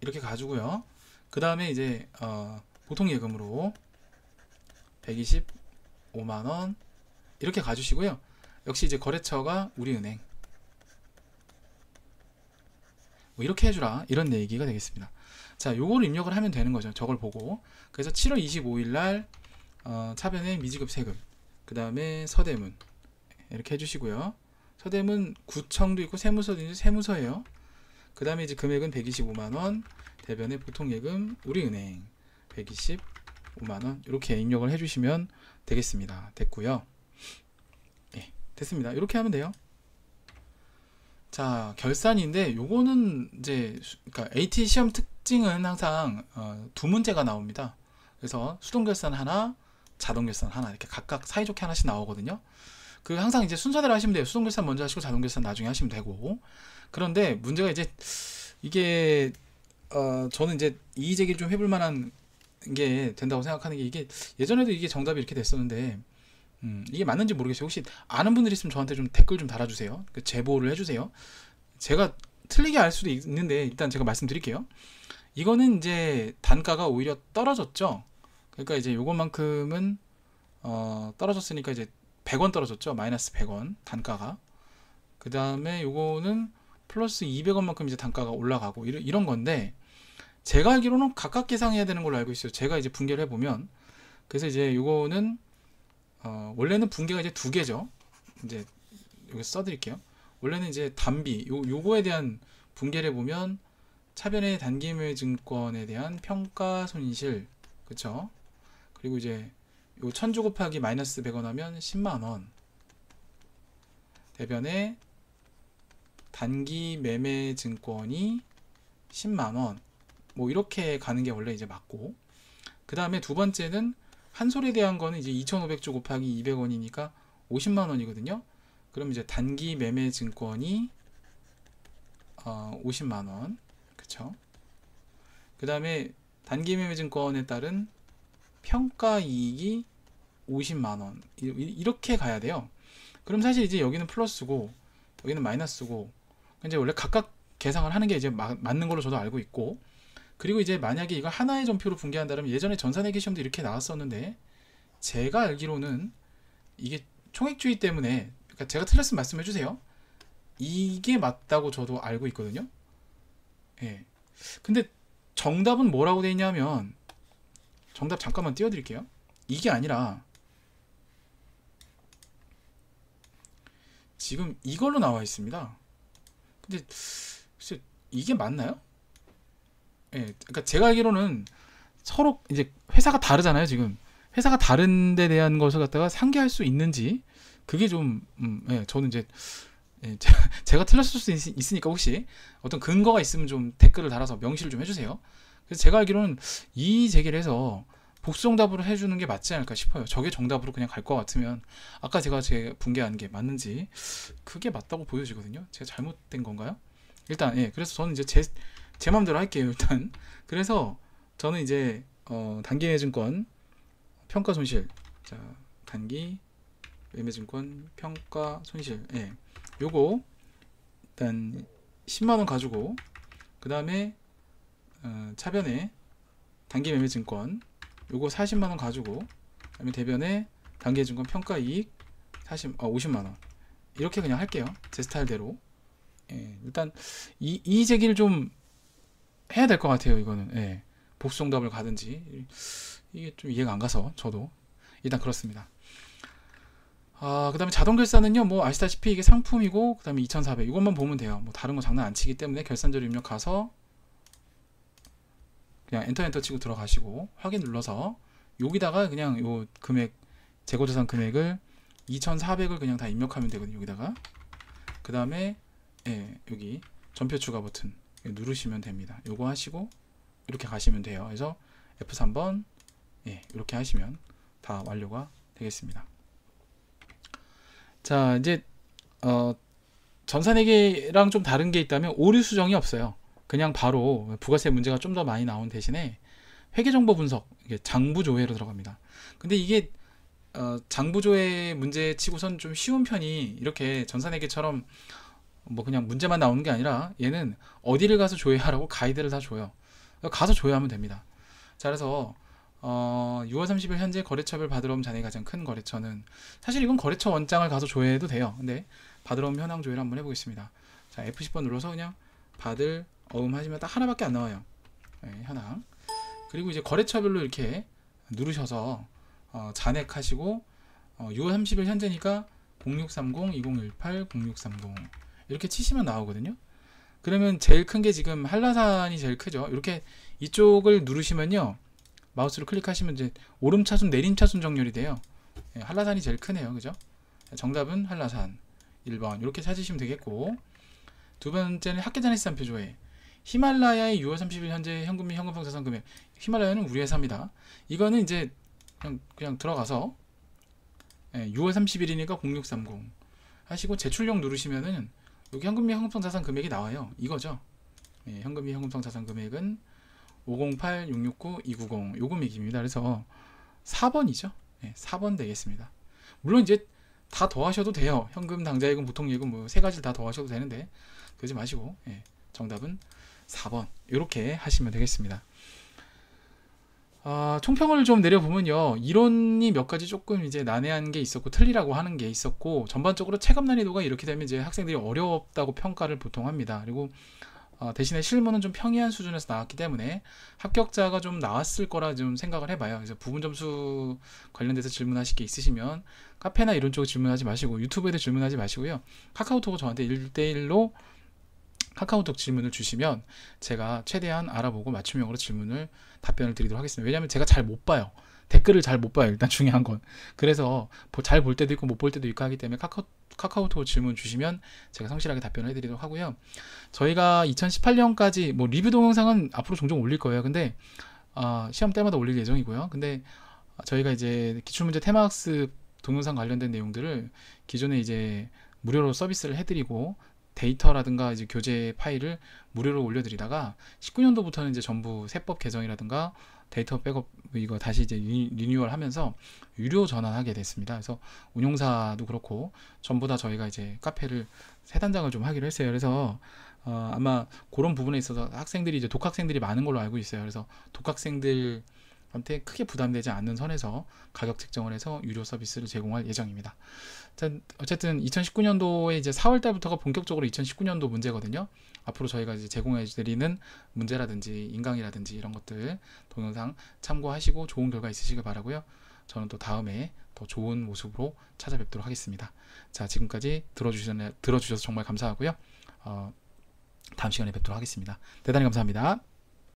이렇게 가지고요. 그 다음에 이제 보통 예금으로 125만원 이렇게 가주시고요. 역시 이제 거래처가 우리은행 뭐 이렇게 해주라 이런 얘기가 되겠습니다. 자, 요거를 입력을 하면 되는 거죠. 저걸 보고. 그래서 7월 25일 날 차변의 미지급 세금 그 다음에 서대문 이렇게 해주시고요. 서대문 구청도 있고 세무서도 있는데 세무서예요. 그 다음에 이제 금액은 125만원 대변의 보통 예금 우리은행 125만원 이렇게 입력을 해주시면 되겠습니다. 됐고요. 예, 됐습니다. 이렇게 하면 돼요. 자, 결산인데 요거는 이제 그러니까 AT 시험 특징은 항상 두 문제가 나옵니다. 그래서 수동결산 하나 자동결산 하나 이렇게 각각 사이좋게 하나씩 나오거든요. 그 항상 이제 순서대로 하시면 돼요. 수동결산 먼저 하시고 자동결산 나중에 하시면 되고. 그런데 문제가 이제 이게 저는 이제 이의제기를 좀 해볼 만한 게 된다고 생각하는 게 이게 예전에도 이게 정답이 이렇게 됐었는데 이게 맞는지 모르겠어요. 혹시 아는 분들 있으면 저한테 좀 댓글 좀 달아주세요. 제보를 해주세요. 제가 틀리게 알 수도 있는데 일단 제가 말씀드릴게요. 이거는 이제 단가가 오히려 떨어졌죠. 그러니까 이제 요것만큼은 떨어졌으니까 이제 100원 떨어졌죠. 마이너스 100원 단가가. 그 다음에 요거는 플러스 200원만큼 이제 단가가 올라가고 이런 건데 제가 알기로는 각각 계산해야 되는 걸로 알고 있어요. 제가 이제 분계를 해보면 그래서 이제 요거는 원래는 분계가 이제 두 개죠. 이제 여기 써드릴게요. 원래는 이제 단비 요거에 대한 분계를 보면 차변의 단기매매증권에 대한 평가 손실, 그쵸? 그리고 이제 요 1000주 곱하기 마이너스 100원 하면 10만원, 대변의 단기 매매 증권이 10만원, 뭐 이렇게 가는 게 원래 이제 맞고, 그 다음에 두 번째는 한솔에 대한 거는 이제 2500주 곱하기 200원이니까 50만원이거든요. 그럼 이제 단기 매매 증권이 50만원, 그쵸? 그 다음에 단기 매매 증권에 따른 평가 이익이 50만원, 이렇게 가야 돼요. 그럼 사실 이제 여기는 플러스고 여기는 마이너스고, 이제 원래 각각 계상을 하는 게 이제 맞는 걸로 저도 알고 있고, 그리고 이제 만약에 이걸 하나의 전표로 분계한다면 예전에 전산회계 시험도 이렇게 나왔었는데, 제가 알기로는 이게 총액주의 때문에, 그러니까 제가 틀렸으면 말씀해 주세요. 이게 맞다고 저도 알고 있거든요. 예. 근데 정답은 뭐라고 돼 있냐면, 정답 잠깐만 띄워드릴게요. 이게 아니라 지금 이걸로 나와 있습니다. 근데 글쎄 이게 맞나요? 예, 그러니까 제가 알기로는 서로 이제 회사가 다르잖아요. 지금 회사가 다른 데 대한 것을 갖다가 상기할 수 있는지, 그게 좀 예, 저는 이제 예, 제가 틀렸을 수 있으니까 혹시 어떤 근거가 있으면 좀 댓글을 달아서 명시를 좀 해주세요. 그래서 제가 알기로는 이 제기를 해서 복수정답으로 해주는 게 맞지 않을까 싶어요. 저게 정답으로 그냥 갈 것 같으면 아까 제가 분개한 게 맞는지, 그게 맞다고 보여지거든요. 제가 잘못된 건가요? 일단 예, 그래서 저는 이제 제 마음대로 할게요. 일단 그래서 저는 이제 단기 매매증권 평가 손실, 자 단기 매매증권 평가 손실, 예, 요거 일단 10만원 가지고, 그 다음에 차변에 단기 매매증권 요거 40만원 가지고, 그 다음에 대변에 단기 매매증권 평가이익 50만원, 이렇게 그냥 할게요. 제 스타일대로. 예, 일단 이 제기를 좀 해야 될 것 같아요. 이거는 예, 복수정답을 가든지, 이게 좀 이해가 안 가서 저도 일단 그렇습니다. 그 다음에 자동결산은요, 뭐 아시다시피 이게 상품이고, 그 다음에 2400 이것만 보면 돼요. 뭐 다른 거 장난 안 치기 때문에 결산자료 입력 가서 그냥 엔터 치고 들어가시고 확인 눌러서 여기다가 그냥 요 금액, 재고자산 금액을 2400을 그냥 다 입력하면 되거든요. 여기다가 그 다음에 예, 여기 전표 추가 버튼 누르시면 됩니다. 요거 하시고 이렇게 가시면 돼요. 그래서 F3번 예, 이렇게 하시면 다 완료가 되겠습니다. 자, 이제 전산회계랑 좀 다른 게 있다면 오류 수정이 없어요. 그냥 바로 부가세 문제가 좀 더 많이 나온 대신에 회계정보 분석, 이게 장부조회로 들어갑니다. 근데 이게 장부조회 문제 치고선 좀 쉬운 편이, 이렇게 전산회계처럼 뭐 그냥 문제만 나오는 게 아니라 얘는 어디를 가서 조회하라고 가이드를 다 줘요. 가서 조회하면 됩니다. 자, 그래서 6월 30일 현재 거래처별 받으러 온 잔액이 가장 큰 거래처는, 사실 이건 거래처 원장을 가서 조회해도 돼요. 근데 받으러 온 현황 조회를 한번 해보겠습니다. 자, F10번 눌러서 그냥 받을 하시면 딱 하나밖에 안 나와요. 네, 현황. 그리고 이제 거래처별로 이렇게 누르셔서 잔액 하시고 6월 30일 현재니까 0630, 2018, 0630 이렇게 치시면 나오거든요. 그러면 제일 큰 게 지금 한라산이 제일 크죠. 이렇게 이쪽을 누르시면요, 마우스로 클릭하시면 이제 오름차순 내림차순 정렬이 돼요. 예, 한라산이 제일 크네요. 그죠? 정답은 한라산 1번 이렇게 찾으시면 되겠고, 두 번째는 학계자산표 조회. 히말라야의 6월 30일 현재 현금 및 현금성 자산 금액. 히말라야는 우리 회사입니다. 이거는 이제 그냥 들어가서 6월 30일이니까 0630 하시고 제출용 누르시면은 여기 현금 및 현금성 자산 금액이 나와요. 이거죠. 예, 현금 및 현금성 자산 금액은 508, 669, 290 요 금액입니다. 그래서 4번이죠. 예, 4번 되겠습니다. 물론 이제 다 더하셔도 돼요. 현금, 당좌예금, 보통예금 뭐 세 가지를 다 더하셔도 되는데 그러지 마시고 예, 정답은 4번 이렇게 하시면 되겠습니다. 총평을 좀 내려보면요, 이론이 몇 가지 조금 이제 난해한 게 있었고 틀리라고 하는 게 있었고, 전반적으로 체감 난이도가 이렇게 되면 이제 학생들이 어렵다고 평가를 보통 합니다. 그리고 대신에 실무는 좀 평이한 수준에서 나왔기 때문에 합격자가 좀 나왔을 거라 좀 생각을 해봐요. 그래서 부분 점수 관련돼서 질문하실 게 있으시면 카페나 이런 쪽에 질문하지 마시고 유튜브에도 질문하지 마시고요. 카카오톡을 저한테 1대1로 카카오톡 질문을 주시면 제가 최대한 알아보고 맞춤형으로 답변을 드리도록 하겠습니다. 왜냐하면 제가 잘 못 봐요. 댓글을 잘 못 봐요. 일단 중요한 건. 그래서 잘 볼 때도 있고 못 볼 때도 있고 하기 때문에 카카오톡 질문 주시면 제가 성실하게 답변을 해드리도록 하고요. 저희가 2018년까지 뭐 리뷰 동영상은 앞으로 종종 올릴 거예요. 근데 시험 때마다 올릴 예정이고요. 근데 저희가 이제 기출문제 테마학습 동영상 관련된 내용들을 기존에 이제 무료로 서비스를 해드리고 데이터라든가 이제 교재 파일을 무료로 올려드리다가 19년도부터는 이제 전부 세법 개정이라든가 데이터 백업 이거 다시 이제 리뉴얼 하면서 유료 전환하게 됐습니다. 그래서 운용사도 그렇고 전부 다 저희가 이제 카페를 세 단장을 좀 하기로 했어요. 그래서 아마 그런 부분에 있어서 학생들이 이제 독학생들이 많은 걸로 알고 있어요. 그래서 독학생들한테 크게 부담되지 않는 선에서 가격 책정을 해서 유료 서비스를 제공할 예정입니다. 어쨌든 2019년도에 이제 4월 달부터가 본격적으로 2019년도 문제거든요. 앞으로 저희가 이제 제공해드리는 문제라든지 인강이라든지 이런 것들 동영상 참고하시고 좋은 결과 있으시길 바라고요. 저는 또 다음에 더 좋은 모습으로 찾아뵙도록 하겠습니다. 자, 지금까지 들어주셔서 정말 감사하고요. 다음 시간에 뵙도록 하겠습니다. 대단히 감사합니다.